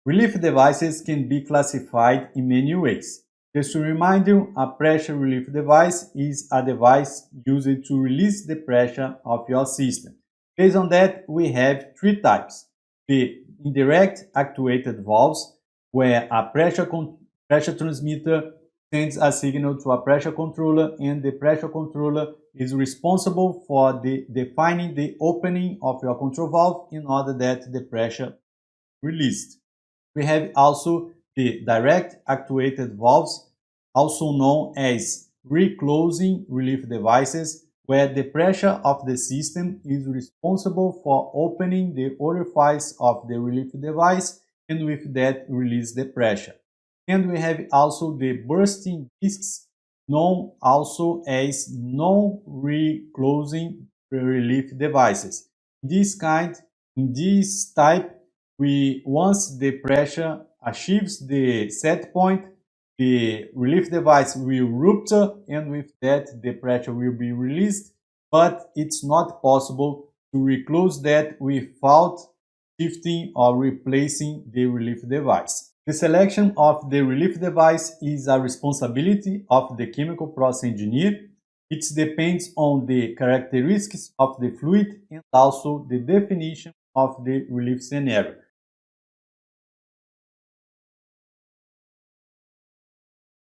Relief devices can be classified in many ways. Just to remind you, a pressure relief device is a device used to release the pressure of your system. Based on that, we have three types. The indirect actuated valves, where a pressure transmitter sends a signal to a pressure controller, and the pressure controller is responsible for defining the opening of your control valve in order that the pressure released. We have also the direct actuated valves, also known as reclosing relief devices, where the pressure of the system is responsible for opening the orifice of the relief device and with that release the pressure. And we have also the bursting discs, known also as non-reclosing relief devices. In this type, once the pressure achieves the set point, the relief device will rupture, and with that the pressure will be released, but it's not possible to reclose that without shifting or replacing the relief device. The selection of the relief device is a responsibility of the chemical process engineer. It depends on the characteristics of the fluid and also the definition of the relief scenario.